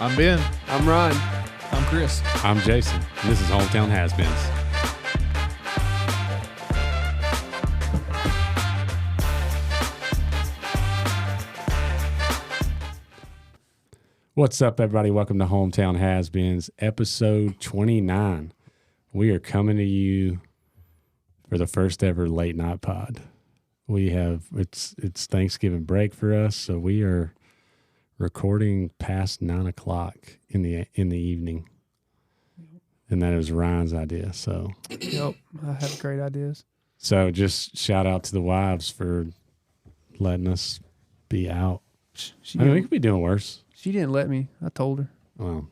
I'm Ben. I'm Ron. I'm Chris. I'm Jason, and this is Hometown Has-Beens. What's up, everybody? Welcome to Hometown Has-Beens, episode 29. We are coming to you for the first ever late night pod. It's Thanksgiving break for us, so we are recording past 9 o'clock in the evening. And that was Ryan's idea. So Yep, I have great ideas. So just shout out to the wives for letting us be out. I mean, we could be doing worse. She didn't let me. I told her. Well,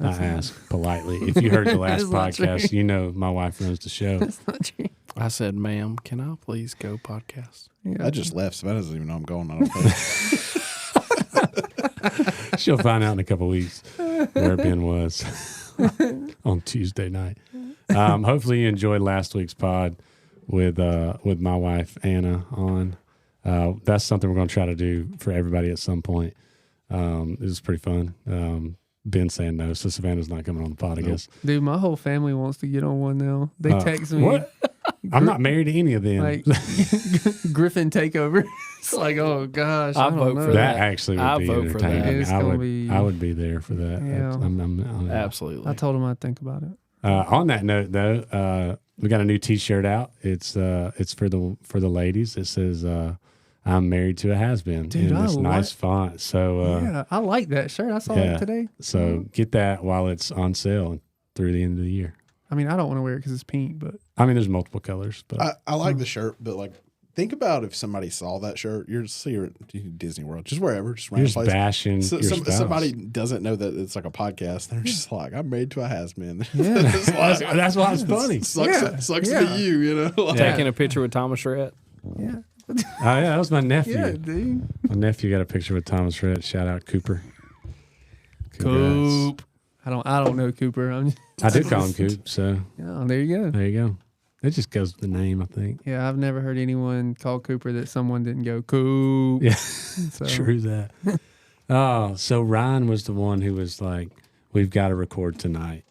I asked politely. If you heard the last podcast, you know my wife runs the show. That's not true. I said, ma'am, can I please go podcast? Yeah. I just left. Savannah doesn't even know I'm going. I don't think. She'll find out in a couple weeks where Ben was on Tuesday night. Hopefully you enjoyed last week's pod with my wife Anna on. That's something we're going to try to do for everybody at some point. It was pretty fun. Ben saying no, so Savannah's not coming on the pod, I guess. Dude, my whole family wants to get on one now. They text me. What? I'm not married to any of them. Like, Griffin takeover. It's like, oh gosh, I don't vote know. for that actually would I be vote for that. entertaining. It's I gonna would be- I would be there for that. Yeah. Absolutely. I told him I'd think about it. On that note, though, we got a new T-shirt out. It's for the ladies. It says "I'm married to a has-been" Dude, in I this like- nice font. So Yeah, I like that shirt. I saw it today. So get that while it's on sale through the end of the year. I mean, I don't want to wear it because it's pink, but I mean, there's multiple colors, but I like the shirt, but like, think about if somebody saw that shirt. You're at Disney World, just wherever, just you're random just place. bashing your spouse. Somebody doesn't know that it's like a podcast. They're just like, I'm married to a has-been. yeah. It's like, That's why it's funny. sucks to Yeah. be you, you know? Like, Taking a picture with Thomas Rhett. Yeah. Oh yeah, that was my nephew. Yeah, dude. My nephew got a picture with Thomas Rhett. Shout out Cooper. Congrats. Coop. I don't know Cooper. I do call him Coop, so Yeah, there you go. there you go. It just goes with the name, I think. Yeah, I've never heard anyone call Cooper that someone didn't go Coop. Yeah, So, true that. Oh, so Ryan was the one who was like, "We've got to record tonight,"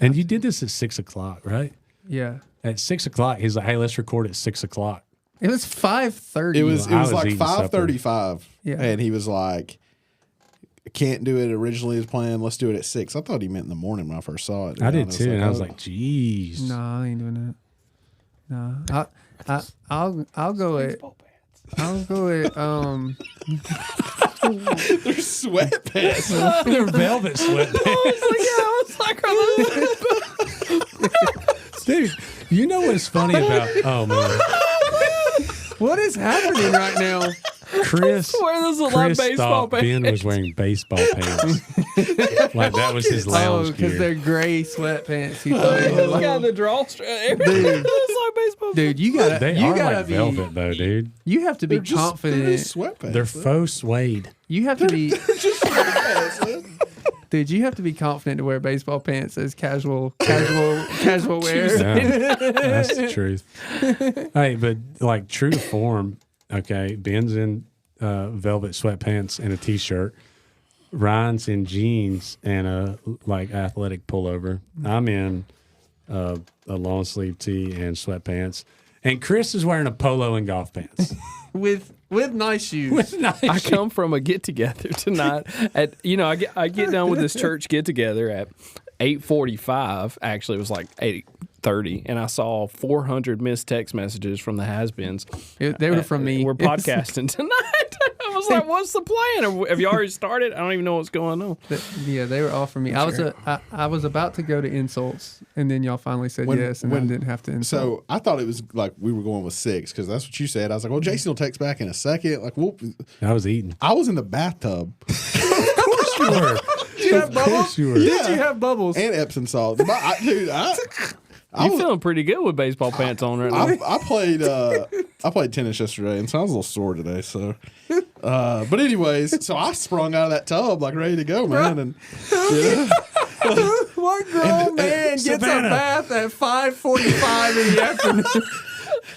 and you did this at 6 o'clock, right? Yeah. At 6 o'clock, he's like, "Hey, let's record at 6 o'clock." It was 5:30. it was I was like eating supper. 5:35, Yeah. and he was like, "Can't do it originally as planned. Let's do it at 6." I thought he meant in the morning when I first saw it. I did too, and I was like, "Geez." No, I ain't doing that. No. I'll go at "They're sweatpants." They're velvet sweatpants. Dude, you know what's funny about? Oh man, what is happening right now? Chris swear those look like baseball thought Ben was wearing baseball pants. Like that was his Oh, lounge because gear. they're gray sweatpants. He thought it was like, got the drawstring. Dude. It's like baseball. dude, you gotta They you are gotta like be velvet though, dude. you have to be They're confident. just sweatpants. They're faux suede. You have to be sweatpants, man. dude, you have to be confident to wear baseball pants as casual wear. Yeah, that's the truth. Hey, but like true to form, okay, Ben's in velvet sweatpants and a t-shirt. Ryan's in jeans and a like athletic pullover. I'm in a long sleeve tee and sweatpants. And Chris is wearing a polo and golf pants. with nice shoes. With nice I shoes. come from a get together tonight. I get done with this church get together at 8:45. Actually, it was like 8:30, and I saw 400 missed text messages from the has-beens. They were from me. We're podcasting tonight. I was like, "What's the plan? Have you already started? I don't even know what's going on." Yeah, they were all for me. I was about to go to insults, and then y'all finally said yes, and I didn't have to insult. So I thought it was like we were going with 6 because that's what you said. I was like, well, Jason will text back in a second. Like, I was eating. I was in the bathtub. Of course you were. Did you have bubbles? You were. Did you have bubbles? And Epsom salt. You're feeling pretty good with baseball pants on right now. I played tennis yesterday, and so I was a little sore today. So, but anyways, so I sprung out of that tub like ready to go, man. And What grown man gets a Savannah. bath at 5:45 in the afternoon?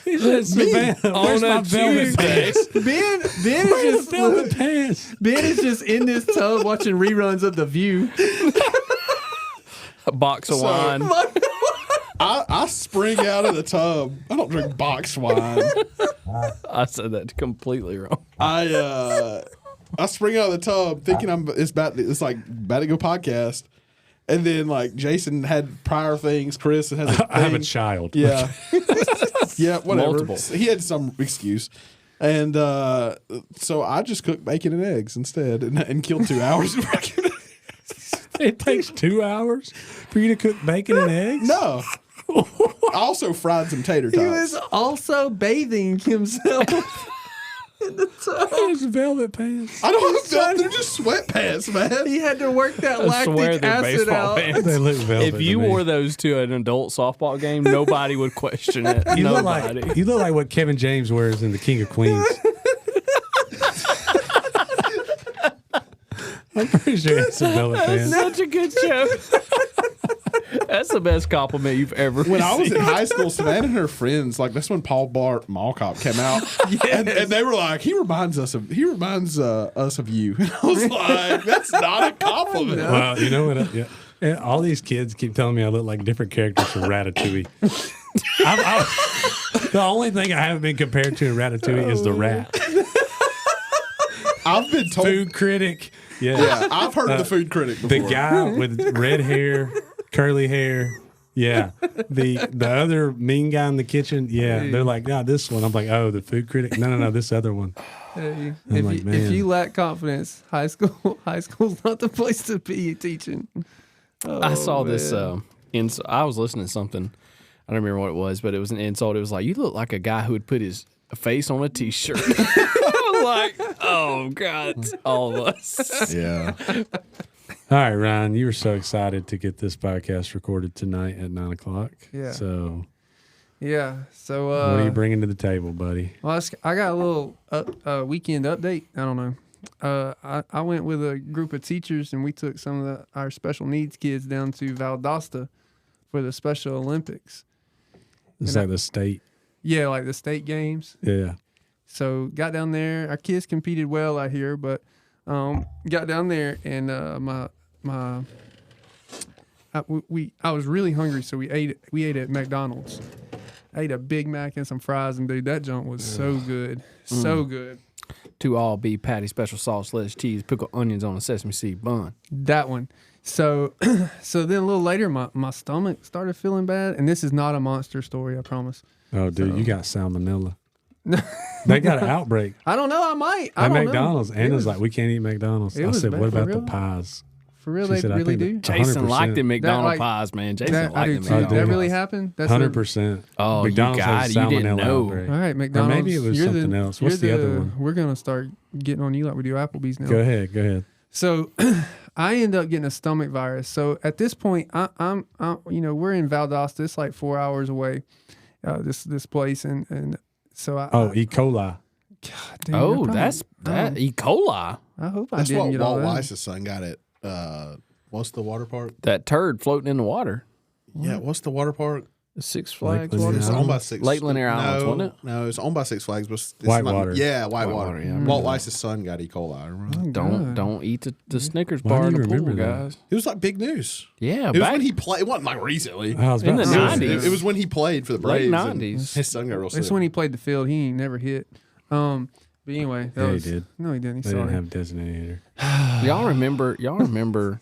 He said, Savannah, where's my velvet pants? Ben Where's the velvet pants? Ben is just in this tub watching reruns of The View. A box of wine. I spring out of the tub. I don't drink box wine. I said that completely wrong. I spring out of the tub thinking it's about to go podcast. And then like Jason had prior things, Chris has a thing. I have a child. Yeah. Yeah, whatever. Multiple. He had some excuse. And so I just cooked bacon and eggs instead and killed 2 hours. It takes 2 hours for you to cook bacon and eggs? No. I also fried some tater tots. He was also bathing himself in the tub. His velvet pants. I don't know. They're just sweatpants, man. He had to work that I swear lactic they're acid baseball out. pants. They look velvet. If you to me. wore those to an adult softball game, nobody would question it. you look Nobody. like what Kevin James wears in The King of Queens. I'm pretty sure it's some velvet pants. Such a good joke. That's the best compliment you've ever When I was received. in high school, Savannah and her friends, like that's when Paul Blart Mall Cop came out, and they were like, he reminds us of you. And I was like, that's not a compliment. Well, you know what? Yeah. And all these kids keep telling me I look like different characters from Ratatouille. The only thing I haven't been compared to in Ratatouille is the rat. I've been told. Food critic. Yeah, I've heard of the food critic before. The guy with red hair, curly hair. Yeah. The other mean guy in the kitchen. Yeah. They're like, no, this one. I'm like, oh, the food critic. No, this other one. Hey, I'm like, if man. you lack confidence, high school's not the place to be teaching. I saw this. man. I was listening to something. I don't remember what it was, but it was an insult. It was like, you look like a guy who would put his face on a T-shirt. I was like, oh, God, it's all of us. Yeah. All right, Ryan, you were so excited to get this podcast recorded tonight at 9:00. Yeah. So Yeah. So what are you bringing to the table, buddy? well, I got a little weekend update. I don't know. I went with a group of teachers and we took some of our special needs kids down to Valdosta for the Special Olympics. Is that the state? Yeah, like the state games. Yeah. So got down there. Our kids competed well out here, but got down there and I was really hungry, so we ate at McDonald's. I ate a Big Mac and some fries, and dude, that junk was so good, so good. To all beef patty, special sauce, lettuce, cheese, pickled onions on a sesame seed bun. That one. So so then a little later, my stomach started feeling bad, and this is not a monster story, I promise. Oh, dude, you got salmonella. They got an outbreak I don't know. I might. I at don't McDonald's. know. Anna's like, we can't eat McDonald's. it I was said, bad what for about the real? pies? For real, She they said, I really think do. Jason 100%. liked the McDonald's like- pies, man. Jason That, I liked do the too. McDonald's That really pies. happened. That's 100%. Oh, you McDonald's got has it. You didn't salmonella know. outbreak. All right, McDonald's. maybe it was you're something else. What's you're the other one? We're gonna start getting on you like we do Applebee's now. Go ahead. So I end up getting a stomach virus. So at this point, I'm we're in Valdosta. It's like 4 hours away. This place and so E. coli. God, damn, Oh, probably- that's that E. coli. I hope I That's didn't what get all Walt that. Weiss's son got at, what's the water park? That turd floating in the water. Yeah, what's the water park? The Six Flags Lakeland water. It's Islands? owned by Six. Lake Lanier Islands, no, wasn't it? No, it's owned by Six Flags. But it's Whitewater. Yeah, Whitewater. Whitewater, yeah, I Walt remember Weiss's son got E. coli. I remember. that. Don't eat the Snickers Why bar do in you the pool, remember that? guys. It was like big news. Yeah, It was back when he played. It wasn't like recently. I was In about the to say, 90s. It was when he played for the Late Braves. and 90s. His son got real sick. It's when he played the field. He ain't never hit. But anyway, that Yeah, he was, did. No, he didn't. He They saw didn't it. have designator. Y'all remember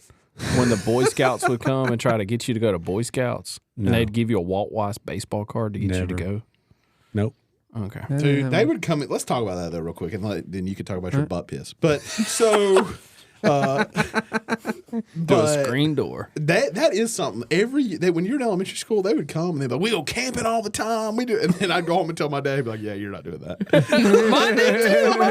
when the Boy Scouts would come and try to get you to go to Boy Scouts? No. And they'd give you a Walt Weiss baseball card to get you to Never. go? Nope. Okay. That didn't Dude, have they a- would come in. Let's talk about that though, real quick, and then you could talk about your butt piss. But so, Do a but screen door. that is something. When you're in elementary school, they would come and they'd be like, "We go camping all the time. We do," and then I'd go home and tell my dad, he'd be like, "Yeah, you're not doing that." Mine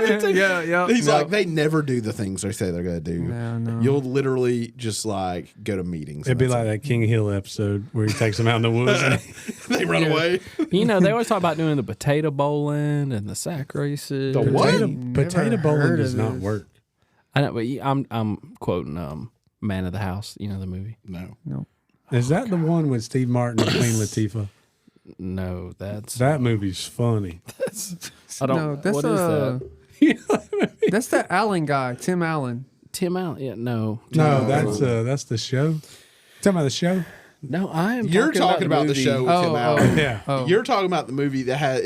did too. Yeah. He's no. like, they never do the things they say they're gonna do. No. You'll literally just like go to meetings. It'd be and like that King Hill episode where he takes them out in the woods. And they run away. You know, they always talk about doing the potato bowling and the sack races. The what? potato Never bowling heard does of not this. work. I know, but I'm quoting Man of the House. You know the movie. No. Is that the one with Steve Martin and Queen Latifah? No, that's That movie's funny. I don't. No, that's what is that? That's that Allen guy, Tim Allen. Tim Allen? Yeah, no. No, that's the show. Talking about the show. No, I am. You're talking about the movie. show with Tim Allen. Yeah. Oh. You're talking about the movie that has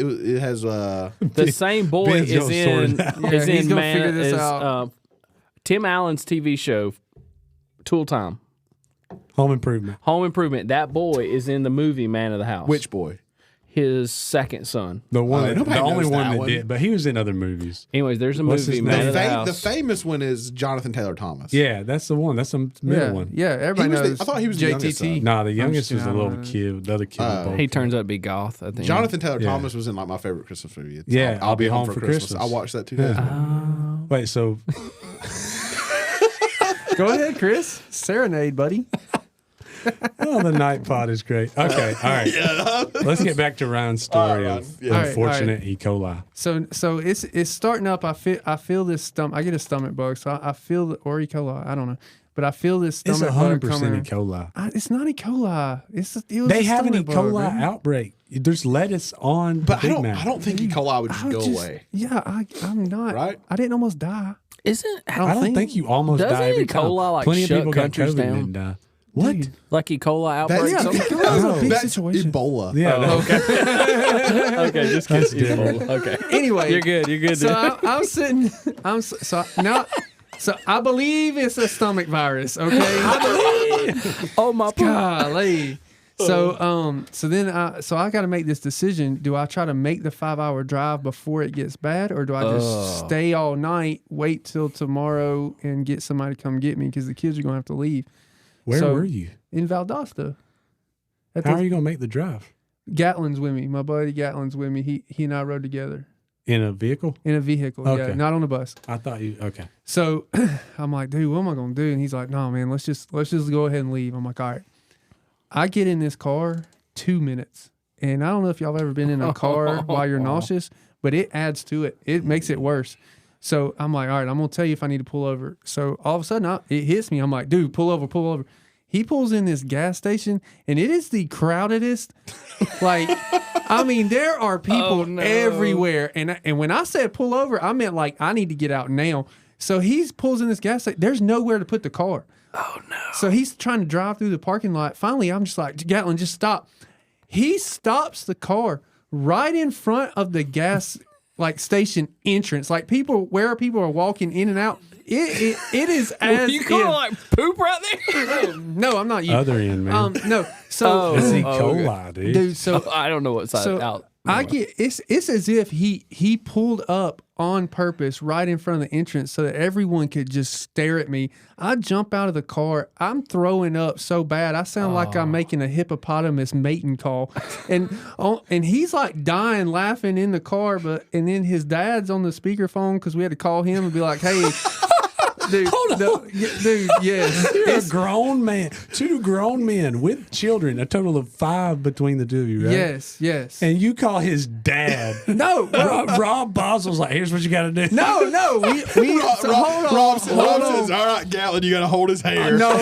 The same boy Ben's is gonna in. sort it out. Is Yeah, he's in gonna man. figure this is, out. Tim Allen's TV show, Tool Time, Home Improvement. Home Improvement. That boy is in the movie Man of the House. which boy? His second son. The one, Oh, nobody the only knows one that that one. did, but he was in other movies. Anyways, there's a What's movie his Man name? of the The House. famous one is Jonathan Taylor Thomas. Yeah, that's the one. That's the middle one. Yeah, everybody He was the- knows. I thought he was the youngest JTT. son. Nah, the youngest was just the kidding, I little don't know. kid. The other kid. was both. He turns out to be goth. I think. Jonathan Taylor Yeah. Thomas was in like my favorite Christmas movie. It's Yeah, I'll be home for Christmas. Christmas. I watched that 2 days ago. Wait, so Go ahead, Chris. Serenade, buddy. the night pod is great. Okay, all right. Let's get back to Ryan's story Ryan. of Yeah. All right, unfortunate E. coli. So it's starting up. I feel this stomach. I get a stomach bug. So I feel or E. coli. I don't know, but I feel this It's stomach 100% bug coming. E. coli. It's not E. coli. It was They a have an E. stomach bug, coli man. outbreak. There's lettuce on But Big I Mac. don't think E. coli would just I go just- away. Yeah, I'm not. Right? I didn't almost die. Isn't I don't think you almost Doesn't die every E. time. coli, like, Plenty of shut people got countries COVID down? and die. What? Dude. like E. coli outbreak? Yeah, That's, E. coli is a big that's situation. Ebola. Yeah. Okay, just That's kidding. different. Okay, Anyway, you're good. You're good. So dude. I'm sitting. So I believe it's a stomach virus. Okay. Oh my God. Golly. So then I got to make this decision. Do I try to make the 5-hour drive before it gets bad, or do I just stay all night, wait till tomorrow, and get somebody to come get me because the kids are gonna have to leave? Where So- were you? In Valdosta. How are you going to make the drive? Gatlin's with me. My buddy Gatlin's with me. He and I rode together In a vehicle? in a vehicle. Okay. Yeah, not on a bus. I thought you. Okay. So I'm like, dude, what am I gonna do? And he's like, no, man, let's just go ahead and leave. I'm like, all right. I get in this car 2 minutes, and I don't know if y'all have ever been in a car while you're nauseous, but it adds to it. It makes it worse. So I'm like, all right, I'm gonna tell you if I need to pull over. So all of a sudden, it hits me. I'm like, dude, pull over, pull over. He pulls in this gas station, and it is the crowdedest. Like, I mean, there are people everywhere. And when I said pull over, I meant like I need to get out now. So he pulls in this gas station. There's nowhere to put the car. Oh no. So he's trying to drive through the parking lot. Finally, I'm just like, Gatlin, just stop. He stops the car right in front of the gas station entrance. Like people are walking in and out. It is as You gonna like poop right there? no, I'm not you. Other end, man. No. So It's E. Oh, okay. coli, dude. dude, so I don't know what side so out. I get it's as if he pulled up on purpose right in front of the entrance so that everyone could just stare at me. I jump out of the car. I'm throwing up so bad. I sound like I'm making a hippopotamus mating call. And he's like dying laughing in the car, and then his dad's on the speakerphone because we had to call him and be like, hey, dude, dude, yes. You're a grown man. 2 grown men with children, a total of 5 between the two of you, right? Yes. And you call his dad. No, Rob Boswell's like, here's what you got to do. no. We so hold on. Rob hold on. says, all right, Gatlin, you got to hold his hair. No.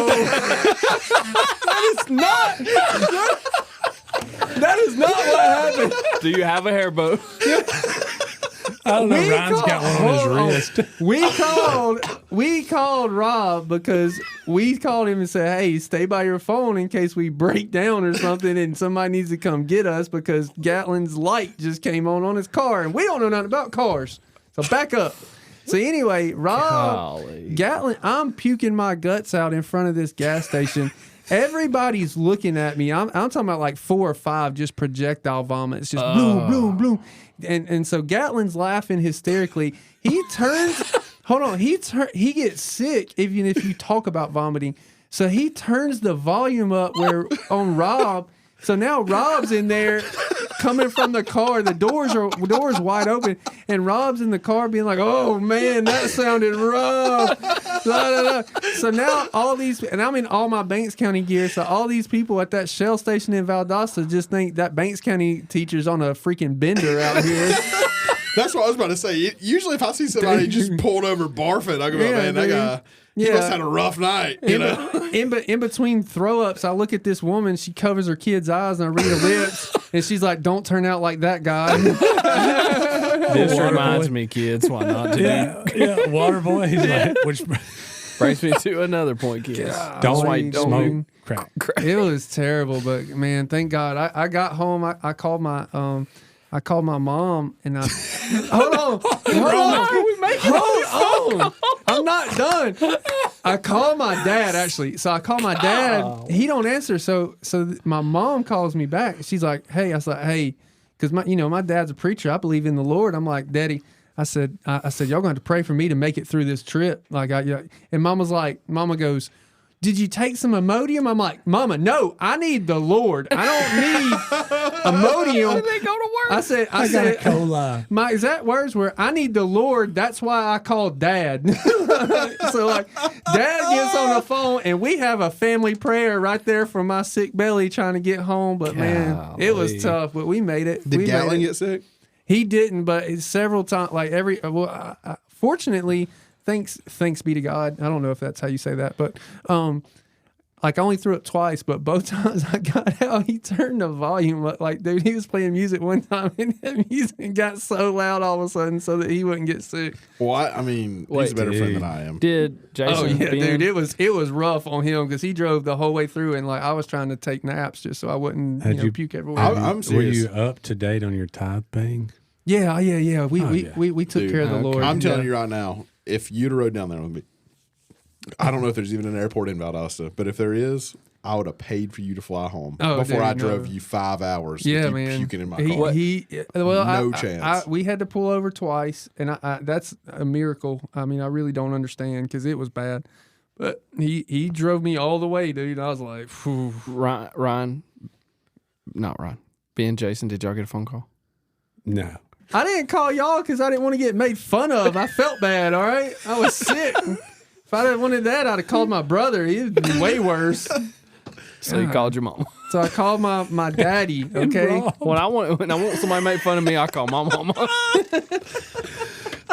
That is not what happened. Do you have a hair bow? I don't know. Ryan's got one on his wrist. We called Rob because we called him and said, hey, stay by your phone in case we break down or something and somebody needs to come get us because Gatlin's light just came on his car and we don't know nothing about cars. So back up. So anyway, Rob, Golly. Gatlin, I'm puking my guts out in front of this gas station. Everybody's looking at me. I'm talking about like 4 or 5 just projectile vomits, just bloom, bloom, bloom. And so Gatlin's laughing hysterically. He turns, hold on, he gets sick even if you talk about vomiting. So he turns the volume up where on Rob. So now Rob's in there coming from the car. The doors wide open, and Rob's in the car being like, "Oh man, that sounded rough." Da, da, da. So now all these, and I'm in all my Banks County gear. So all these people at that Shell station in Valdosta just think that Banks County teacher's on a freaking bender out here. That's what I was about to say. Usually, if I see somebody just pulled over barfing, I go, Yeah, man, that dude. guy, he Yeah. must have had a rough night. You know? In between throw ups, I look at this woman. She covers her kid's eyes, and I read her lips. And she's like, "Don't turn out like that guy." This reminds me, kids, why not to Yeah, water boy. He's like, which brings me to another point, kids. don't don't smoke crack. It was terrible, but man, thank God I got home. I called my mom and I hold on. I'm not done. I called my dad actually. So I called my dad. He don't answer. So my mom calls me back. She's like, "Hey," I was like, "Hey," because my dad's a preacher. I believe in the Lord. I'm like, "Daddy," I said, y'all gonna have to pray for me to make it through this trip. Like and Mama goes, "Did you take some Imodium?" I'm like, "Mama, no, I need the Lord. I don't need Imodium." They go to work. I said, cola. my exact words were, "I need the Lord. That's why I called Dad." So like, Dad gets on the phone and we have a family prayer right there for my sick belly trying to get home. But man, it was tough. But we made it. Did Gatlin get sick? He didn't, but several times, like fortunately, thanks be to God. I don't know if that's how you say that, but like I only threw it twice, but both times I got out, he turned the volume up. Like, dude, he was playing music one time and the music got so loud all of a sudden so that he wouldn't get sick. Well, I mean, he's a better friend than I am. Did Jason? Oh yeah, dude, it was rough on him because he drove the whole way through, and like I was trying to take naps just so I wouldn't puke everywhere. I'm Were serious. you up to date on your tithe paying? Yeah. We took Dude, care of the Lord. I'm telling you right now, if you'd have rode down there with me, I don't know if there's even an airport in Valdosta, but if there is, I would have paid for you to fly home before I drove you 5 hours. Yeah, with you man. puking in my car. No chance. We had to pull over twice, and that's a miracle. I mean, I really don't understand because it was bad. But he drove me all the way, dude. I was like, phew. Ryan, not Ryan. Ben, Jason, did y'all get a phone call? No. I didn't call y'all because I didn't want to get made fun of. I felt bad, all right? I was sick. If I didn't wanted that, I'd have called my brother. He'd be way worse. So you called your mom. So I called my daddy, okay? When I want somebody to make fun of me, I call my mama.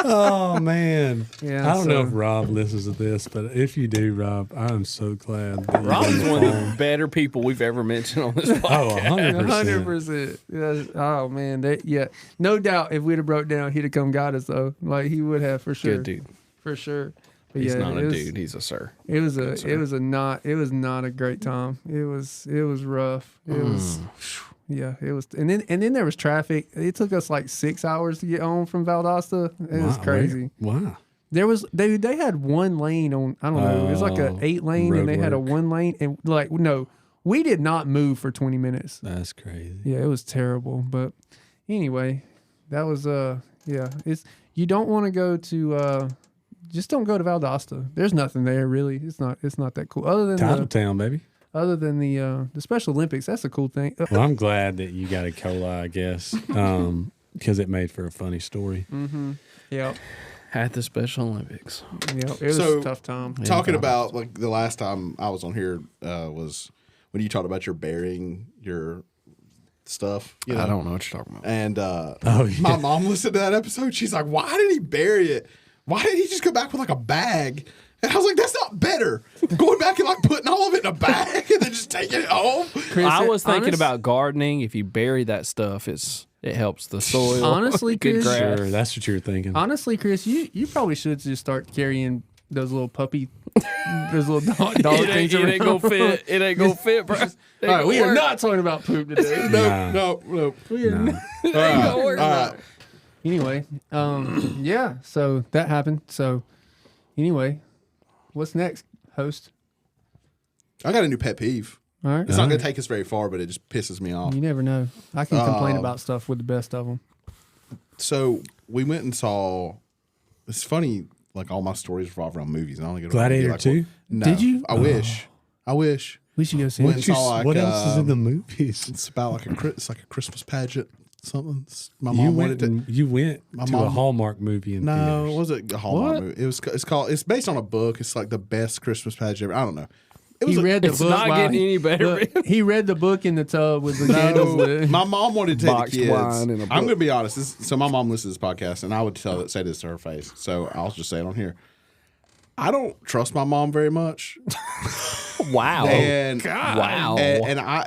Oh man. Yeah, I don't know if Rob listens to this, but if you do, Rob, I'm so glad that Rob's one of the better people we've ever mentioned on this podcast. 100%. Yes. Oh man, no doubt. If we'd have broke down, he'd have come got us though. Like he would have for sure. Good dude. For sure. But He's not a dude. He's a sir. It was not a great time. It was rough. It was. Yeah, it was, and then there was traffic. It took us like 6 hours to get home from Valdosta. It was crazy. Wow. There was they had one lane on. I don't know. It was like a 8 lane, and they had a 1 lane, and like no, we did not move for 20 minutes. That's crazy. Yeah, it was terrible. But anyway, that was It's you don't want to go to. Just don't go to Valdosta. There's nothing there really. It's not that cool. Other than Titletown, baby. Other than the Special Olympics, that's a cool thing. Well, I'm glad that you got a cola, I guess, because it made for a funny story. Mm-hmm. Yep. At the Special Olympics. Yep. It was a tough time. Talking about like the last time I was on here was when you talked about your burying your stuff. You know? I don't know what you're talking about. And yeah. my mom listened to that episode. She's like, "Why did he bury it? Why didn't he just come back with like a bag?" And I was like, "That's not better. Going back and like putting all of it in a bag and then just taking it home." Chris, I was thinking about gardening. If you bury that stuff, it helps the soil. Honestly, good Chris, grass. Sure, that's what you were thinking. Honestly, Chris, you probably should just start carrying those little puppy, those little dog things. It ain't gonna fit. It ain't gonna fit, bro. All right, we are not talking about poop today. No. We are not. All right. Anyway, yeah. So that happened. So anyway, what's next, host? I got a new pet peeve. All right. It's not going to take us very far, but it just pisses me off. You never know. I can complain about stuff with the best of them. So we went and saw. It's funny, like all my stories revolve around movies. And I only go to Gladiator like, 2? No, Did you? I wish. We should go see Went it. and saw like, what else is in the movies? It's about like it's like a Christmas pageant. Something. My You mom went wanted to. you went My to a mom- Hallmark movie in No, it theaters. wasn't a Hallmark movie. It's based on a book. It's like the best Christmas pageant ever. I don't know. It was He read the It's book. not while getting any better. Look, he read the book in the tub with the candles lit. My mom wanted to take Boxed the kids. wine in a I'm book. going to be honest. So my mom listens to this podcast, and I would say this to her face. So I'll just say it on here. I don't trust my mom very much. Wow. And Wow.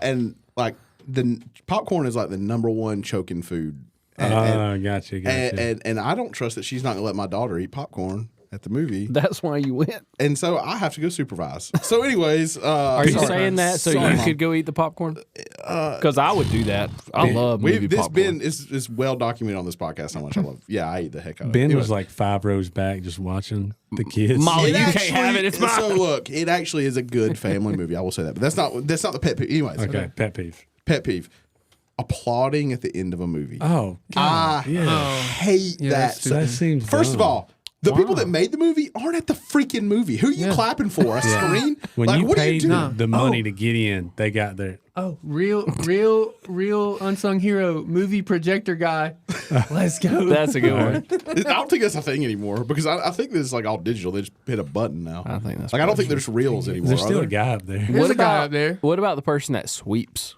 and like the popcorn is like the number one choking food. Gotcha. And I don't trust that she's not gonna let my daughter eat popcorn at the movie. That's why you went. And so I have to go supervise. So, anyways, Are you saying that so sorry, you Mom. could go eat the popcorn? Because I would do that. I love movie this popcorn. Ben is well documented on this podcast how much I love. Yeah, I eat the heck out of it. Ben Anyway. was like 5 rows back just watching the kids. Molly, It you actually- can't have it. It's mine. So look, it actually is a good family movie. I will say that, but that's not the pet peeve. Anyways, Okay, pet peeve. pet peeve: applauding at the end of a movie. Oh, I God. Yeah. hate Yeah, that. that's So- That seems first of dumb. all, the people that made the movie aren't at the freaking movie. Who are you clapping for? A screen? When like, you what paid do you do? the money to get in, they got there. Oh, real unsung hero movie projector guy. Let's go. That's a good one. I don't think that's a thing anymore because I think this is like all digital. They just hit a button now. I think that's like I don't think there's reels anymore. There's are still there? a guy up there. There's a guy up there. What about the person that sweeps?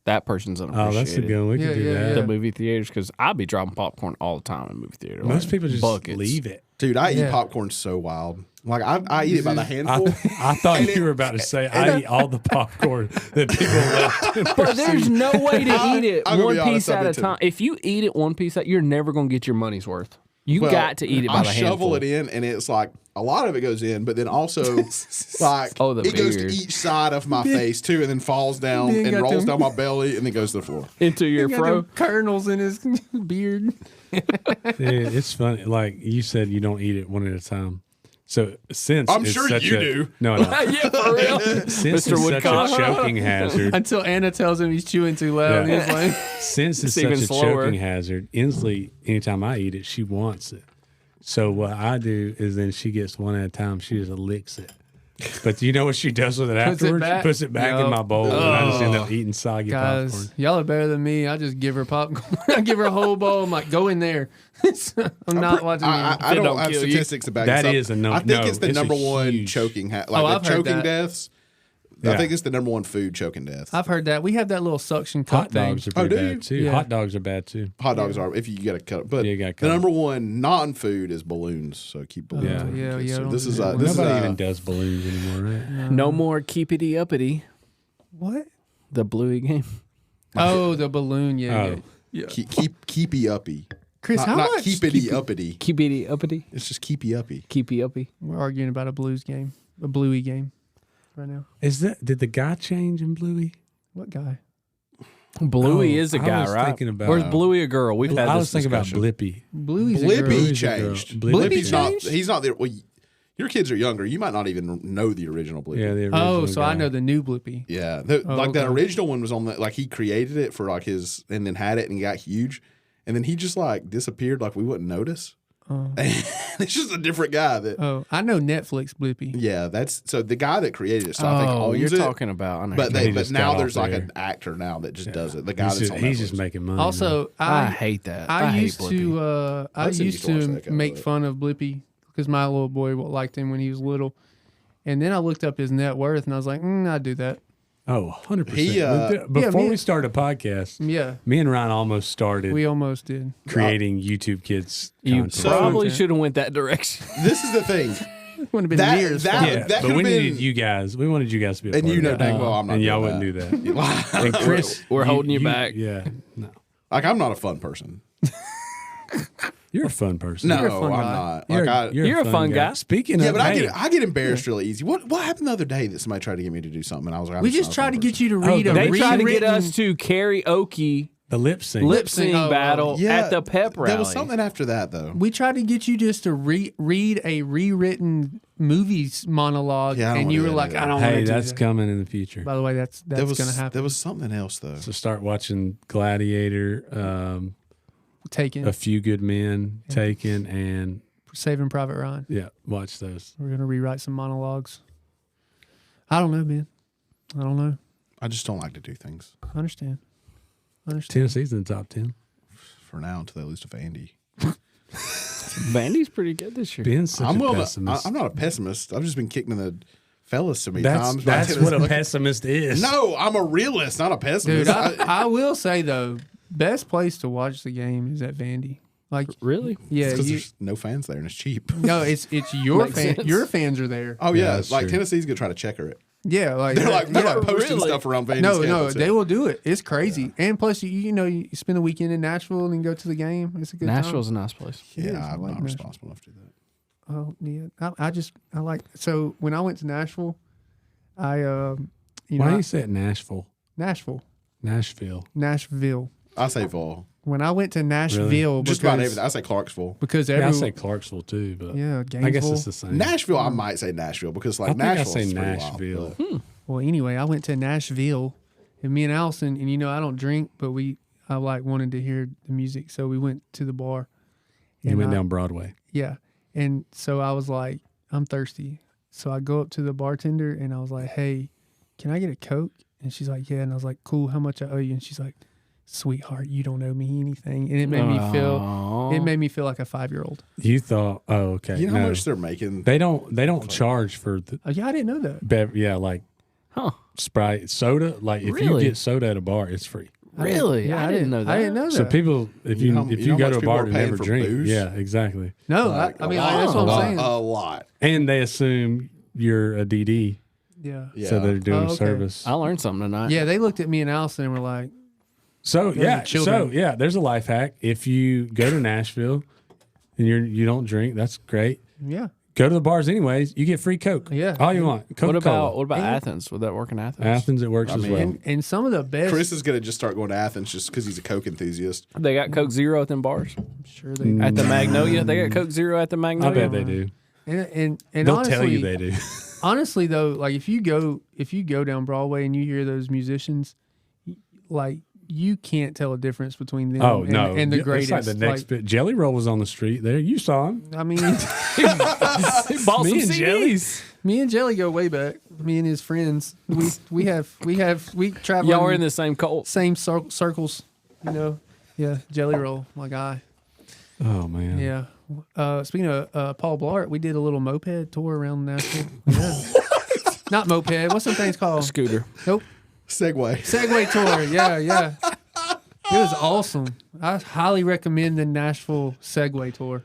That person's unappreciated. Oh, that's a good one. We Yeah, could do yeah, that. The movie theaters, because I'd be dropping popcorn all the time in movie theater. Most like, people just buckets. leave it. Dude, I eat Yeah. popcorn so wild. Like I eat it by the handful. I thought you were about to say I eat all the popcorn that people left. in their But there's seat. no way to eat it I'm gonna one be honest, piece I've at been a too. time. If you eat it one piece, you're never going to get your money's worth. You Well, got to eat it by I the shovel handful. it in, and it's like a lot of it goes in, but then also like Oh, the it goes to beard. each side of my face too, and then falls down Ben and got rolls them. down my belly, and then goes to the floor. into your Got fro. them kernels in his beard. Yeah, it's funny. Like you said, you don't eat it one at a time. So since I'm it's sure such you a, do. No, Yeah, for real. since Mr. it's Woodcock. such a choking hazard. Until Anna tells him he's chewing too loud. Yeah. And he's like, Since it's It's even such a slower. choking hazard, Inslee, anytime I eat it, she wants it. So what I do is then she gets one at a time. She just licks it. But you know what she does with it Puts it afterwards? back? She puts it back in Yup. my bowl, and I just end up eating soggy guys, popcorn. y'all are better than me. I just give her popcorn. I give her a whole bowl. I'm like, go in there. I'm not watching you. I Then don't don't have kill you. statistics to back That this up. is a number. I think No, it's the it's a number one huge- choking, like I've the heard choking that. deaths. I Yeah. think it's the number one food choking deaths. I've heard that. We have that little suction cup Hot dogs thing. are pretty do you? bad too. Yeah. Hot dogs are bad too. Hot dogs are if you get a cut, but Yeah, you gotta cut the 'em. number one non-food is balloons. So keep balloons. Yeah. on. Yeah, Okay, yeah, So don't this do is that. this Nobody is even does balloons anymore, right? No more keepity uppity. What? The Bluey game. Oh, the balloon. Yeah. Oh. Yeah. keepy uppy. Chris, not, how not much? keepity uppity. Keepity uppity. It's just keepy uppy. Keepy uppy. We're arguing about a Blues game, a Bluey game, right now. Did the guy change in Bluey? What guy? Bluey Oh, is a I guy, was right? thinking about- Or is Bluey a girl? We've had I this was thinking discussion. about Blippy. Bluey's a girl. Blippy Bluey's a girl. changed. Blippy Blippy's not. changed? He's not there. Well, your kids are younger. You might not even know the original Blippy. Yeah, the Oh, original so guy. I know the new Blippy. Yeah, Oh, like the okay. original one was on the like he created it for like his and then had it and got huge, and then he just like disappeared like we wouldn't notice. Oh. It's just a different guy that. Oh, I know Netflix Blippy. Yeah, that's so the guy that created it. So I think Oh, owns you're it. talking about. I know. But He but just now got there's off like there. an actor now that just does it. The guy He's that's just, on he's just Netflix. making money. Also, I I hate that. I hate used Blippy. to I Hudson used used to watch to that guy, make but- fun of Blippy because my little boy liked him when he was little, and then I looked up his net worth and I was like, I'd do that. Oh, 100%. He, Before me- we started a podcast, Yeah, me and Ryan almost started we almost did. creating YouTube Kids You content. probably Content. should have went that direction. This is the thing. Wouldn't have been That- near as that- fun. yeah, that but we could've been- needed you guys. We wanted you guys to be a And part you of know that. dang well I'm not. And y'all doing wouldn't do that. that. And Chris, We're holding you back. Yeah, no, Like I'm not a fun person. you're a fun person. No, You're a fun I'm guy. not. You're, Like You're a fun guy. Speaking yeah, of, but hey, I get embarrassed really easy. What happened the other day that somebody tried to get me to do something and I was like, I'm We not just a tried fun to get person. you to read a Oh, They tried to get rewritten- us to karaoke the lip sync. lip sync Oh, battle Yeah, at the pep rally. There was something after that though. We tried to get you just to read a rewritten movies monologue, Yeah, I don't and wanna you do were that like, either. "I don't want Hey, to do that's that." coming in the future. By the way, that's There was gonna happen. There was something else though. So start watching Gladiator, Taken, A Few Good Men, Taken, and Saving Private Ryan. yeah, watch those. We're gonna rewrite some monologues. I don't know, man. I don't know. I just don't like to do things I understand. Tennessee's in the top 10. for now until they lose to Vandy. Vandy's pretty good this year. Ben's such I'm a willing to, pessimist. I'm not a pessimist. I've just been kicked in the fellas so many times. by That's Tennessee. what a pessimist is. No, I'm a realist, not a pessimist. Dude, I will say though, best place to watch the game is at Vandy. Like, Really? yeah, because you, there's no fans there and it's cheap. no, it's your Makes fan. sense. Your fans are there. Oh Yeah, yeah, that's like true. Tennessee's gonna try to checker it. Yeah, like They're like posting really? stuff around Vandy's no, campus. they will do it. It's crazy, and plus you spend a weekend in Nashville and then go to the game. It's a good Nashville's time. a nice place. is. Yeah, I I'm like not Nashville. responsible enough to do that. Oh yeah, I like. So when I went to Nashville, I Why do you say it Nashville? Nashville, Nashville. I say Vol. When I went to Nashville, Just about everything. I say Clarksville. because Yeah, I say Clarksville too, but yeah, I guess Gainesville. it's the same. Nashville, I might say Nashville because like I think I Nashville. say Nashville. Well, anyway, I went to Nashville, and me and Allison, and I don't drink, but I like wanted to hear the music, so we went to the bar. You went down Broadway. Yeah, and so I was like, I'm thirsty, so I go up to the bartender and I was like, hey, can I get a Coke? And she's like, yeah, and I was like, cool, how much I owe you? And she's like, sweetheart, you don't owe me anything, and it made me feel like a 5-year-old. You thought, oh, okay. You know how No. much they're making? They don't charge for the Oh yeah, I didn't know that. yeah, like Huh. Sprite, soda. Like if Really? you get soda at a bar, it's free. Really? Yeah, I didn't know that. I didn't know that. So people, if You know- you you know go how to a much bar people to are paying never for drink, booze? yeah, exactly. No, Like, I mean, a lot, that's what I'm saying. A lot. And they assume you're a DD, Yeah. so they're doing Oh, okay. service. I learned something tonight. Yeah, they looked at me and Allison and were like, So yeah, children. there's a life hack. If you go to Nashville and you don't drink, that's great. yeah. Go to the bars anyways. You get free Coke. Yeah. all you want. Coca-Cola. What about Athens? Would that work in Athens? Athens? It works as well. And some of the best. Chris is gonna just start going to Athens just because he's a Coke enthusiast. They got Coke Zero at them bars. I'm sure they At the Magnolia, they got Coke Zero at the I Magnolia. bet they do. and They'll honestly, tell you they do. honestly though, like if you go down Broadway and you hear those musicians, like you can't tell a difference between them Oh and, no! and the It's greatest. like the next bit. Jelly Roll was on the street there. You saw him. I mean, He bought Me some and Jelly? CDs. me and Jelly go way back. Me and his friends, we travel. Y'all are in the same cult. same circles, Yeah, Jelly Roll, my guy. Oh man. Yeah. Speaking of Paul Blart, we did a little moped tour around Nashville. Yeah. Not moped. What's some things called? Scooter. Nope. Segway. Segway tour. Yeah. It was awesome. I highly recommend the Nashville Segway tour.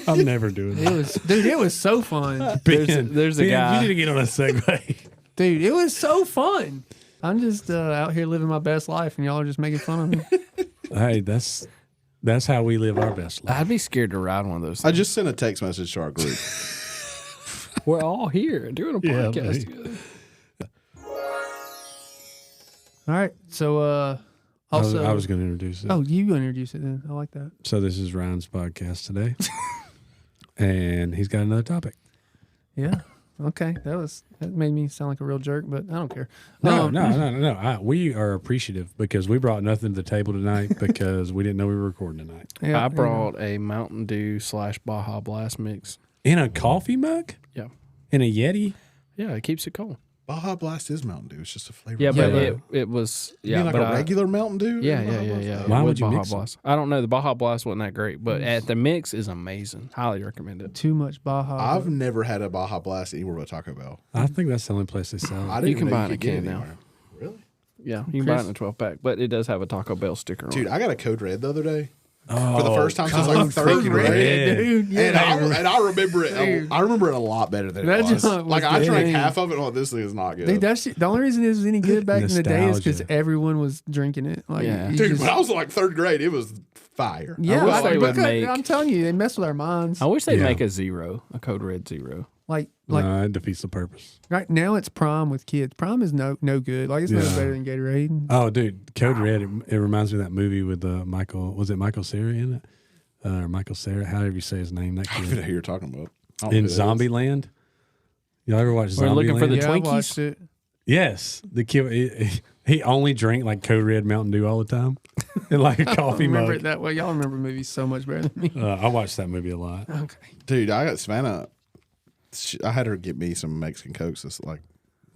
I'm never doing It that. was, dude. It was so fun, There's a guy. You need to get on a Segway. dude. It was so fun. I'm just out here living my best life, and y'all are just making fun of me. Hey, that's how we live our best life. I'd be scared to ride one of those. I just sent a text message to our group. We're all here doing a Yeah, podcast buddy. together. All right. So also, I was going to introduce it. oh, you introduce it then. I like that. So this is Ryan's podcast today, and he's got another topic. Yeah. Okay. That made me sound like a real jerk, but I don't care. No. We are appreciative because we brought nothing to the table tonight because we didn't know we were recording tonight. Yeah, I brought a Mountain Dew / Baja Blast mix. In a coffee mug? Yeah. In a Yeti? Yeah, it keeps it cold. Baja Blast is Mountain Dew. It's just a flavor. Yeah, but but- it was You yeah, mean like but a regular Mountain Dew? Yeah. Why with would you Baja mix 'em? Blast? I don't know. The Baja Blast wasn't that great, but at the mix is amazing. Highly recommend it. too much Baja. I've never had a Baja Blast anywhere but Taco Bell. I think that's the only place they sell I it. didn't You even can know buy it in a could get can now. anywhere. Really? Yeah, you can buy it in a 12-pack, but it does have a Taco Bell sticker on Dude, it. I got a Code Red the other day. Oh, For the first time since like third grade. Red. dude. Yeah. And I remember it. Dude. I remember it a lot better than That it was. junk was Like I drank good. half of it. Oh, this thing is not good. Dude, the only reason it was any good back in the day is because Nostalgia. everyone was drinking it. Like, Yeah. you Dude, just- when I was in like third grade, it was fire. yeah, wish they would because make- I'm telling you, they mess with our minds. I wish they'd Yeah. make a Zero, a Code Red Zero. Like No, it defeats the purpose. right now, it's Prime with kids. Prime is no good. Like it's no Yeah. better than Gatorade. Oh, dude, Code Red. It reminds me of that movie with Michael. Was it Michael Cera in it? Or Michael Cera? However you say his name. That I don't know kid who you're talking about. I don't know in who that is. Zombieland. Y'all ever watch We're looking for Zombieland? the Yeah, I Twinkies? watched it. Yes, the kid. He only drank like Code Red Mountain Dew all the time, in like a I coffee remember mug. it that way. Y'all remember movies so much better than me. I watched that movie a lot. Okay. Dude, I got Savannah. I had her get me some Mexican Cokes this like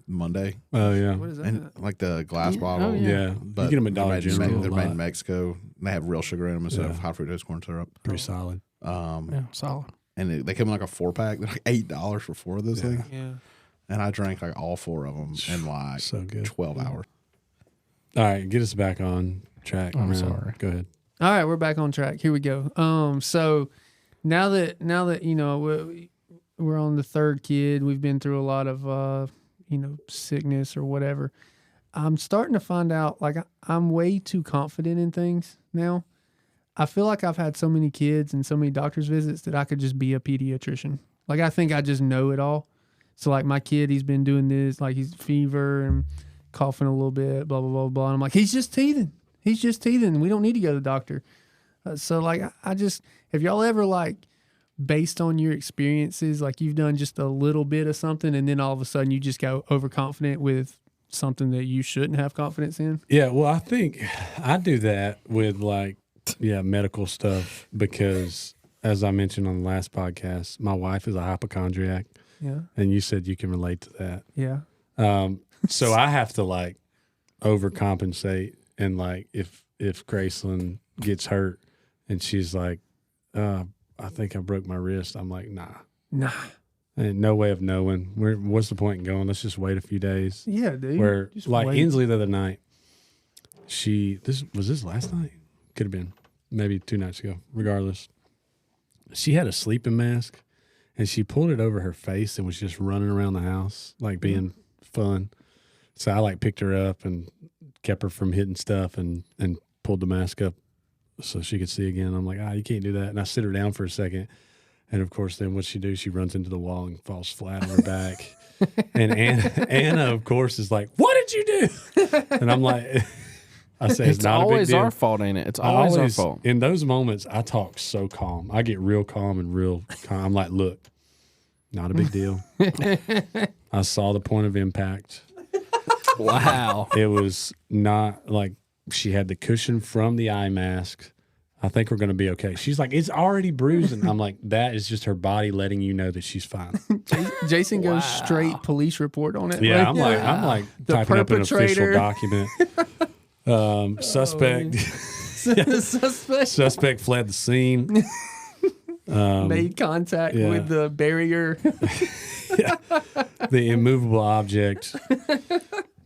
Monday. Oh yeah, What is that? And like the glass bottle. yeah. But You get them at Dollar they're made, General. they're a made in lot. Mexico. And they have real sugar in them instead of Yeah. high fructose corn syrup. Pretty solid. Yeah, solid. And they come in like a 4-pack. They're like $8 for 4 of those things. Yeah. And I drank like all 4 of them in like So good. 12 hours. All right, get us back on track. I'm Ryan. sorry. Go ahead. All right, we're back on track. Here we go. So now that we're on the third kid, we've been through a lot of sickness or whatever. I'm starting to find out like I'm way too confident in things now. I feel like I've had so many kids and so many doctor's visits that I could just be a pediatrician. Like I think I just know it all. So like my kid, he's been doing this, like he's fever and coughing a little bit, blah, blah, blah, blah. And I'm like, he's just teething. He's just teething. We don't need to go to the doctor. So like I just, if y'all ever like based on your experiences, like you've done just a little bit of something and then all of a sudden you just go overconfident with something that you shouldn't have confidence in? Yeah, well, I think I do that with like, medical stuff because as I mentioned on the last podcast, my wife is a hypochondriac. Yeah. And you said you can relate to that. Yeah. So I have to like overcompensate and like if Graceland gets hurt and she's like, I think I broke my wrist. I'm like, nah. And no way of knowing. What's the point in going? Let's just wait a few days. Yeah, dude. Where Just like wait. Inslee the other night, this last night? Could have been maybe 2 nights ago. Regardless, she had a sleeping mask. And she pulled it over her face and was just running around the house, like being fun. So I like picked her up and kept her from hitting stuff and pulled the mask up so she could see again. I'm like, you can't do that. And I sit her down for a second. And of course, then what she do, she runs into the wall and falls flat on her back. And Anna, of course, is like, what did you do? And I'm like, I say, it's not always a big deal. our fault, ain't it? It's always our fault. In those moments, I talk so calm. I get real calm and real calm. I'm like, look, not a big deal. I saw the point of impact. Wow. It was not like she had the cushion from the eye mask. I think we're going to be okay. She's like, it's already bruising. I'm like, that is just her body letting you know that she's fine. Jason goes straight police report on it. Yeah, Like, I'm like The typing up an official perpetrator. document. Suspect suspect fled the scene. Made contact with the barrier. The immovable object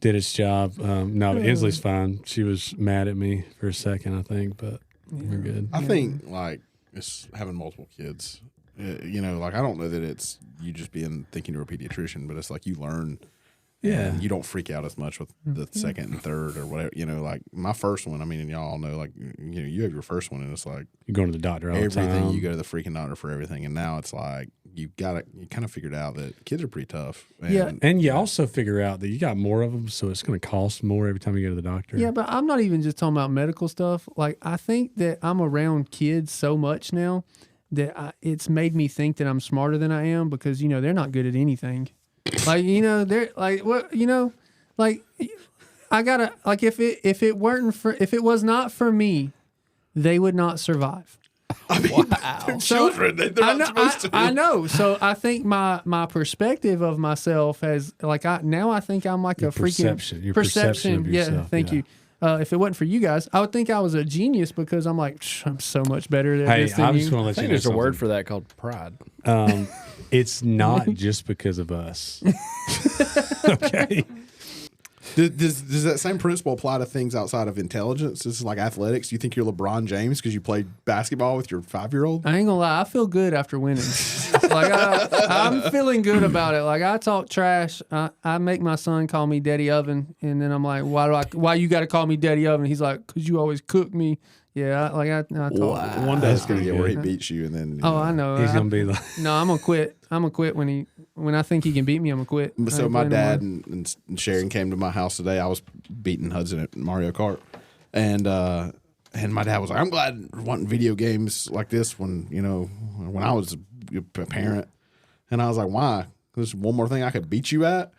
did its job. No, Inslee's fine. She was mad at me for a second, I think, but we're good. I think like it's having multiple kids. Like I don't know that it's you just thinking you're a pediatrician, but it's like you learn. Yeah. And you don't freak out as much with the second and third or whatever. Like my first one, I mean, and y'all all know, like, you have your first one and it's like You're going to the doctor all the everything. time. You go to the freaking doctor for everything. And now it's like you kind of figured out that kids are pretty tough. And you also figure out that you got more of them, so it's going to cost more every time you go to the doctor. Yeah, but I'm not even just talking about medical stuff. Like, I think that I'm around kids so much now that it's made me think that I'm smarter than I am because, they're not good at anything. Like, they're like, what, like I gotta, like, if it was not for me, they would not survive. I mean, they're children. They're not supposed to. I know. So I think my perspective of myself has, like, I think I'm like Your a freaking your perception of yourself. Yeah, thank you. If it wasn't for you guys, I would think I was a genius because I'm like, I'm so much better at this than I'm you. just going to I let you think know there's a word something. for that called pride. It's not just because of us. Okay. Does that same principle apply to things outside of intelligence? This is like athletics. You think you're LeBron James because you played basketball with your 5-year-old? I ain't gonna lie, I feel good after winning. Like I'm feeling good about it. Like I talk trash. I make my son call me Daddy Oven, and then I'm like, why you got to call me Daddy Oven? He's like, 'cause you always cook me. Yeah, I talk. Wow. One day it's going to get where he beats you, and then Oh, I know. He's going to be like, No, I'm gonna quit. I'm gonna quit when I think he can beat me. I'm gonna quit. I So ain't my playing dad anymore. and Sharon came to my house today. I was beating Hudson at Mario Kart, and my dad was like, "I'm glad there wasn't video games like this when I was a parent." And I was like, "Why? There's one more thing I could beat you at."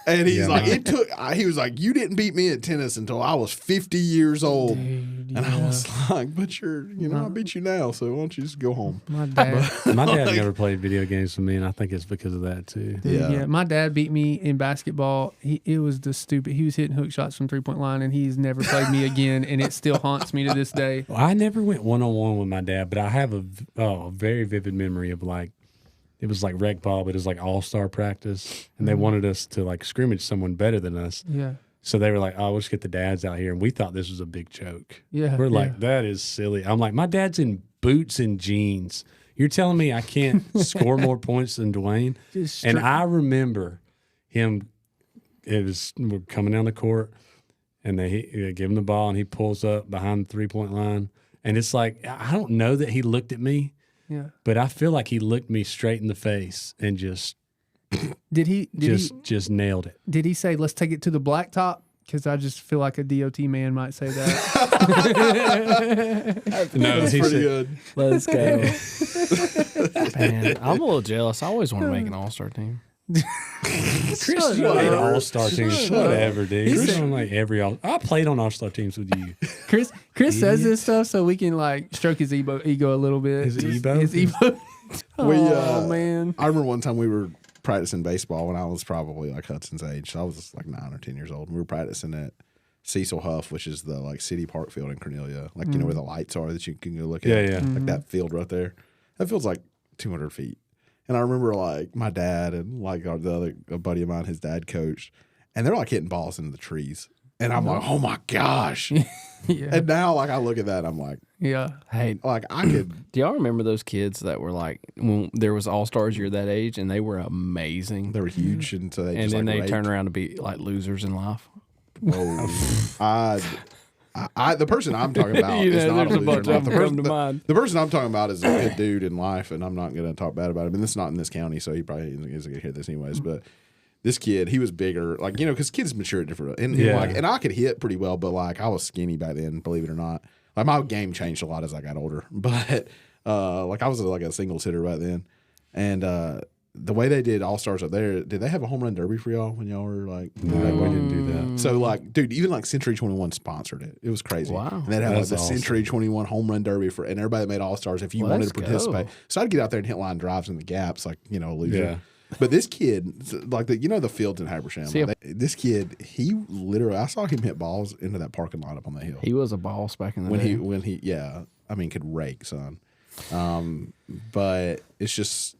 And he's like, he was like, "You didn't beat me at tennis until I was 50 years old." Dude, And I was like, "But I beat you now, so why don't you just go home?" My dad. my dad never played video games with me, and I think it's because of that, too. Dude, Yeah. my dad beat me in basketball. It was the stupid. He was hitting hook shots from 3-point line, and he's never played me again, and it still haunts me to this day. Well, I never went one-on-one with my dad, but I have a very vivid memory of like, it was like rec ball, but it was like all-star practice, and they wanted us to like scrimmage someone better than us. Yeah, So they were like, "Oh, let's get the dads out here," and we thought this was a big joke. yeah. We're yeah. like, "That is silly." I'm like, "My dad's in boots and jeans. You're telling me I can't score more points than Dwayne?" Just And I remember him we're coming down the court, and they give him the ball, and he pulls up behind the 3-point line, and it's like I don't know that he looked at me, but I feel like he looked me straight in the face and just just nailed it. Did he say, "Let's take it to the blacktop"? Because I just feel like a DOT man might say that. No, That's pretty good. Let's go. Man, I'm a little jealous. I always want to make an all-star team. Chris, you made all-star teams. Whatever, dude. Chris on like I played on all-star teams with you. Chris says this stuff so we can like stroke his ego a little bit. His ego? Oh, man. I remember one time we were practicing baseball when I was probably like Hudson's age. So I was like 9 or 10 years old. And we were practicing at Cecil Huff, which is the like city park field in Cornelia. Like, you know where the lights are that you can go look at? Yeah. Like that field right there. That field's like 200 feet. And I remember like my dad and like a buddy of mine, his dad coached, and they're like hitting balls into the trees. And I'm like, oh my gosh. And now like I look at that and I'm like, Hey, like I could. do y'all remember those kids that were like, when there was all-stars, you're that age, and they were amazing? They were huge. And so they And just then like they raped. turn around to be like losers in life. Whoa. The person I'm talking about is not a there's a loser bunch in of life. them come to mind. The person I'm talking about is a good dude in life, and I'm not going to talk bad about him. And this is not in this county, so he probably isn't going to hear this anyways. But this kid, he was bigger, like, you know, because kids mature at different. And like, and I could hit pretty well, but like I was skinny back then, believe it or not. Like my game changed a lot as I got older, but like I was like a singles hitter back then, and the way they did All Stars up there, did they have a home run derby for y'all when y'all were like? No, we didn't do that. So like, dude, even like Century 21 sponsored it. It was crazy. Wow. And they'd have like That's the awesome. Century 21 home run derby and everybody that made All Stars if you wanted to participate. go. So I'd get out there and hit line drives in the gaps, like, you know, a loser. Yeah. But this kid, like the fields in Habersham, this kid, he literally, I saw him hit balls into that parking lot up on the hill. He was a boss back in the day. When he, yeah, I mean, could rake, son. But it's just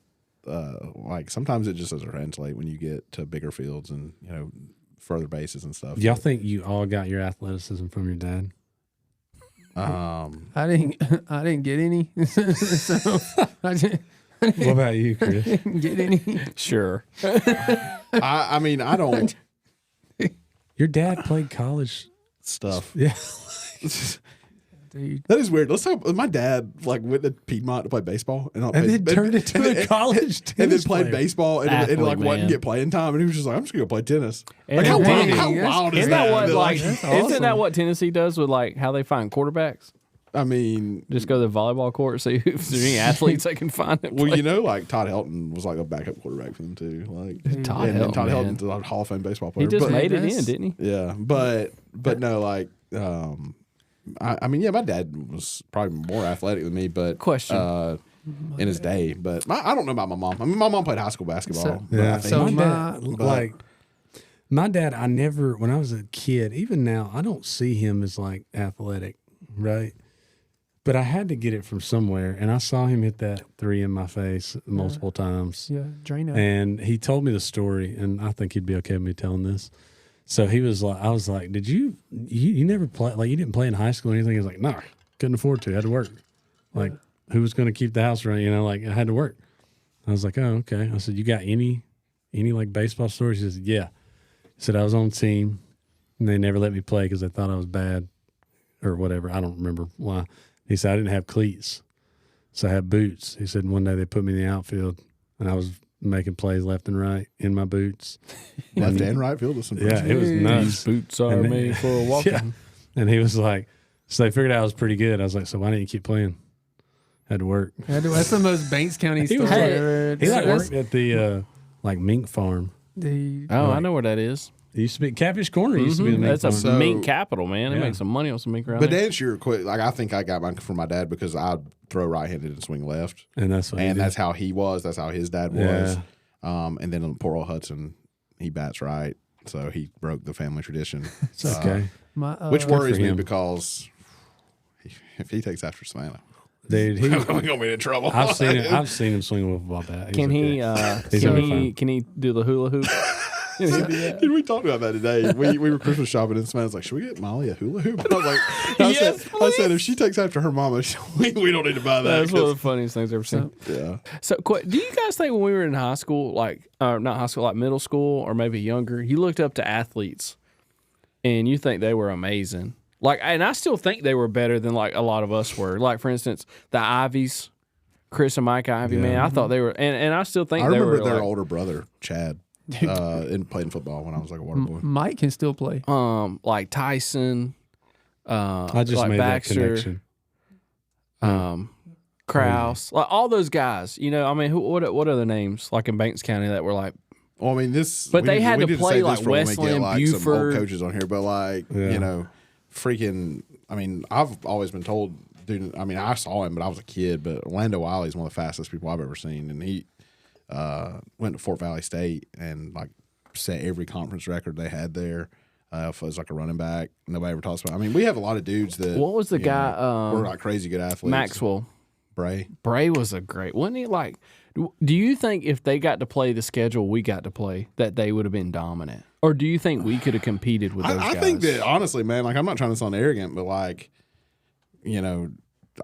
like sometimes it just doesn't translate when you get to bigger fields and, you know, further bases and stuff. Y'all think you all got your athleticism from your dad? I didn't get any. So I didn't What about you, Chris? get any. Sure. I mean, I don't Your dad played college. stuff. Yeah. Dude. That is weird. Let's talk. My dad like went to Piedmont to play baseball, and then turned into a college and then tennis played player. baseball, and Athlete, like wouldn't man. get playing time, and he was just like, "I'm just gonna go play tennis." And Like how dang, wild is Isn't that? that what But, like? that's Isn't awesome. that what Tennessee does with like how they find quarterbacks? I mean, Just go to the volleyball court, see if there's any athletes they can find. That well, play. you know, like Todd Helton was like a backup quarterback for them too. Like Todd and Helton, Todd man. Helton's a Hall of Fame baseball player. He just but, made it in, that's- didn't he? yeah, but no, like, I mean, yeah, my dad was probably more athletic than me, but Question. in his day. But I don't know about my mom. I mean, my mom played high school basketball. So- but I Yeah. think- So my dad, I never, when I was a kid, even now, I don't see him as like athletic, right? But I had to get it from somewhere, and I saw him hit that 3 in my face multiple times. Yeah, Drano. And he told me the story, and I think he'd be okay with me telling this. So he was like, I was like, did you never play, like you didn't play in high school or anything? He was like, no, couldn't afford to, had to work. Like, who was going to keep the house running? You know, like I had to work. I was like, oh, okay. I said, you got any like baseball stories? He said, yeah. He said, I was on the team, and they never let me play because they thought I was bad or whatever. I don't remember why. He said, I didn't have cleats, so I had boots. He said, one day they put me in the outfield, and I was making plays left and right in my boots. left and right field is some Yeah, it was These nuts. boots are And then- made for walking. Yeah. And he was like, so they figured out I was pretty good. I was like, so why didn't you keep playing? Had to work. That's the most Banks County He story was I've like- ever He like heard. worked at the like mink farm. Dude. Oh, I know where that is. It used to be Catfish Corner. Used to be the mink That's a farm. So- mink capital, man. They Yeah. make some money on some mink around But to there. answer your quick, like I think I got mine from my dad because I'd throw right-handed and swing left, and that's what. he and did. that's how he was. That's how his dad was. And then poor old Hudson, he bats right, so he broke the family tradition. It's okay, My, Which worries for me him. because if he takes after Savannah, dude. we're gonna be in trouble. I've seen him swing a ball bat. He's Can okay. he? He's Can okay. he? Can he do the hula hoop? And we talked about that today. We were Christmas shopping, and somebody was like, "Should we get Molly a hula hoop?" And I was like, I said, if she takes after her mama, we don't need to buy that. That's one of the funniest things I've ever seen. Yeah. So, do you guys think when we were in high school, like not high school, like middle school or maybe younger, you looked up to athletes and you think they were amazing? Like, and I still think they were better than like a lot of us were. Like, for instance, the Ivies, Chris and Mike Ivy, man, I thought they were, and I still think I they were. remember their like, older brother, Chad, playing football when I was like a water boy. Mike can still play. like Tyson, I just like made Baxter, that connection. Krause, like all those guys. You know, I mean, what are the names like in Banks County that were like? Well, I mean, this. But we they didn't- had we to didn't play save this like for when we Westland, get, like, some old Buford. coaches on here, but like you know, freaking. I mean, I've always been told, dude. I mean, I saw him, but I was a kid. But Orlando Wiley is one of the fastest people I've ever seen, and he went to Fort Valley State and like set every conference record they had there. As like a running back, nobody ever talks about. I mean, we have a lot of dudes that. What was the you guy? know, we're like crazy good athletes. Maxwell. Bray was a great, wasn't he? Like, do you think if they got to play the schedule we got to play, that they would have been dominant? Or do you think we could have competed with those guys? I think that honestly, man, like I'm not trying to sound arrogant, but like, you know,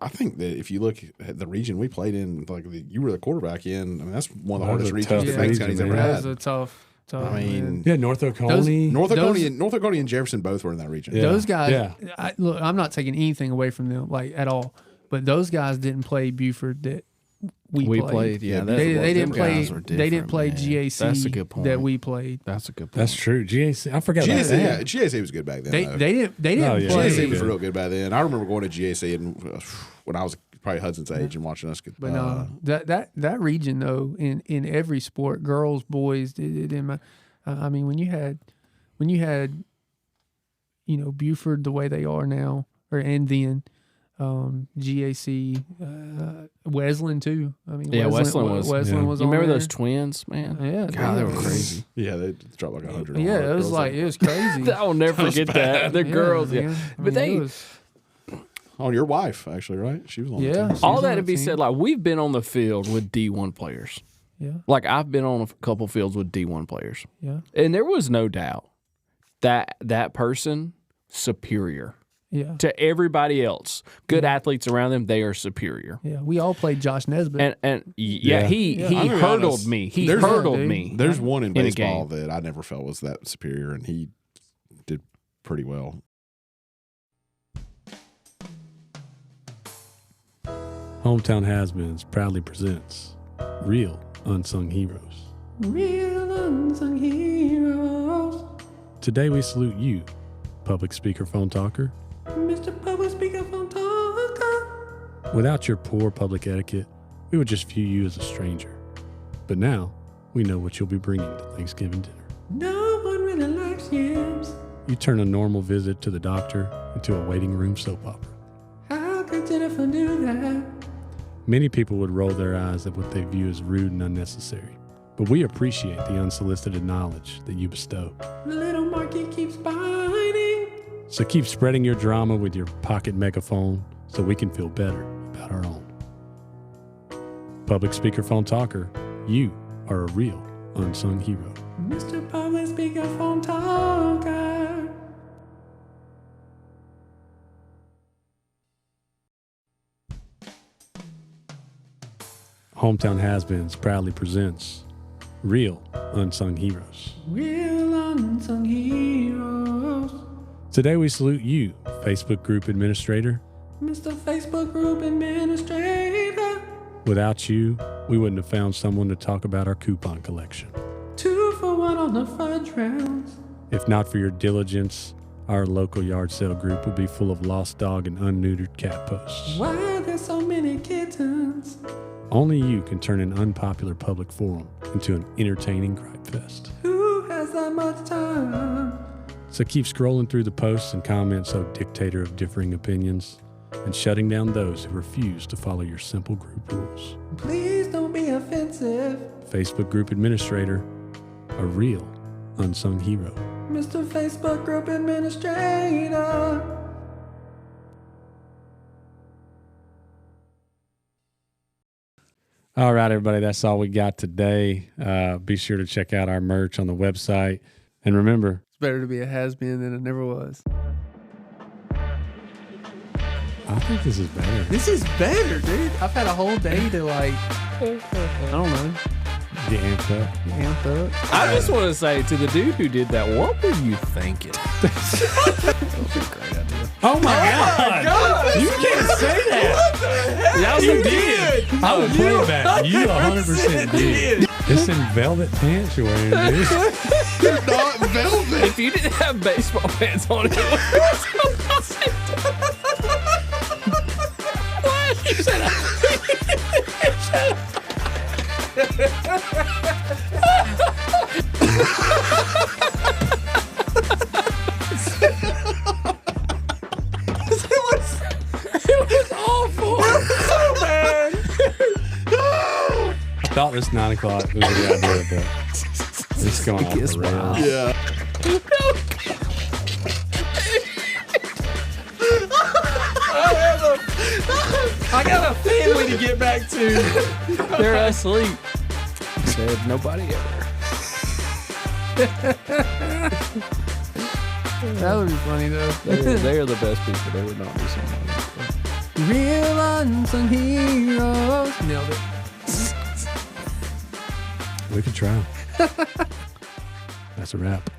I think that if you look at the region we played in, like you were the quarterback in, I mean, that's one of the hardest regions that Banks County's ever That had. was a tough. I mean, Yeah, North Oconee. North Oconee and Jefferson both were in that region. Yeah. Those guys. Yeah. Look, I'm not taking anything away from them, like at all. But those guys didn't play Buford that we played. Yeah, They didn't play. Guys were They didn't play man. GAC. That's a good point. That we played. That's a good point. That's true. GAC. I forgot about GAC, that. yeah, GAC was good back then. They though. didn't. They didn't Oh, yeah. play. GAC was real good back then. I remember going to GAC and when I was probably Hudson's age and watching us. But no, that region though, in every sport, girls, boys, it didn't matter. I mean, when you had, you know, Buford the way they are now, and then GAC, Wesleyan too. I mean, Yeah, Wesleyan was. Wesleyan was. You remember on those there. twins, man? Yeah, God, they were crazy. Yeah, they dropped like 100. Yeah, it was like it was crazy. I will never forget that. The girls, yeah. man. I But mean, they, it was- Oh, your wife actually, right? She was on. Yeah. The team. She's all on that the to be team. said, like we've been on the field with D1 players. Yeah, Like I've been on a couple fields with D1 players, yeah, and there was no doubt that person superior yeah, to everybody else. Good athletes around them, they are superior. yeah. We all played Josh Nesbitt. And yeah, he I'm gonna be hurdled honest. me. He There's- hurdled dude. me. There's one in In a baseball game. that I never felt was that superior, and he did pretty well. Hometown Has-Beens proudly presents Real Unsung Heroes. Real unsung heroes, Today we salute you, public speaker phone talker. Mr. Public Speaker Phone Talker. Without your poor public etiquette, we would just view you as a stranger. But now, we know what you'll be bringing to Thanksgiving dinner. No one really likes yams. You turn a normal visit to the doctor into a waiting room soap opera. How could Jennifer do that? Many people would roll their eyes at what they view as rude and unnecessary, but we appreciate the unsolicited knowledge that you bestow. The little Marky keeps biting. So keep spreading your drama with your pocket megaphone so we can feel better about our own. Public speakerphone talker, you are a real unsung hero. Mr. Public Speaker Phone Talker. Hometown Has-Beens proudly presents Real Unsung Heroes. Real unsung heroes. Today we salute you, Facebook group administrator. Mr. Facebook Group Administrator. Without you, we wouldn't have found someone to talk about our coupon collection. 2 for 1 on the fudge rounds. If not for your diligence, our local yard sale group would be full of lost dog and unneutered cat posts. Why are there so many kittens? Only you can turn an unpopular public forum into an entertaining gripe fest. Who has that much time? So keep scrolling through the posts and comments, O dictator of differing opinions, and shutting down those who refuse to follow your simple group rules. Please don't be offensive. Facebook group administrator, a real unsung hero. Mr. Facebook Group Administrator. All right, everybody. That's all we got today. Be sure to check out our merch on the website. And remember, It's better to be a has-been than it never was. I think this is better. This is better, dude. I've had a whole day to like, I don't know, Get amped up. amp up. I just want to say to the dude who did that, what were you thinking? That was a great idea. Oh my God. You can't say that. That was You the did. I would play it back. You 100% did. It's in velvet pants you're wearing, dude. Not velvet. If you didn't have baseball pants on, it would What? You said it was awful. I thought this 9 o'clock was a good idea, but it's going off the rails. Yeah. I got a family to get back to. They're asleep. Said nobody ever. That would be funny though. They're the best people. They would not be something like that. Real unsung heroes. Nailed it. We could try. That's a wrap.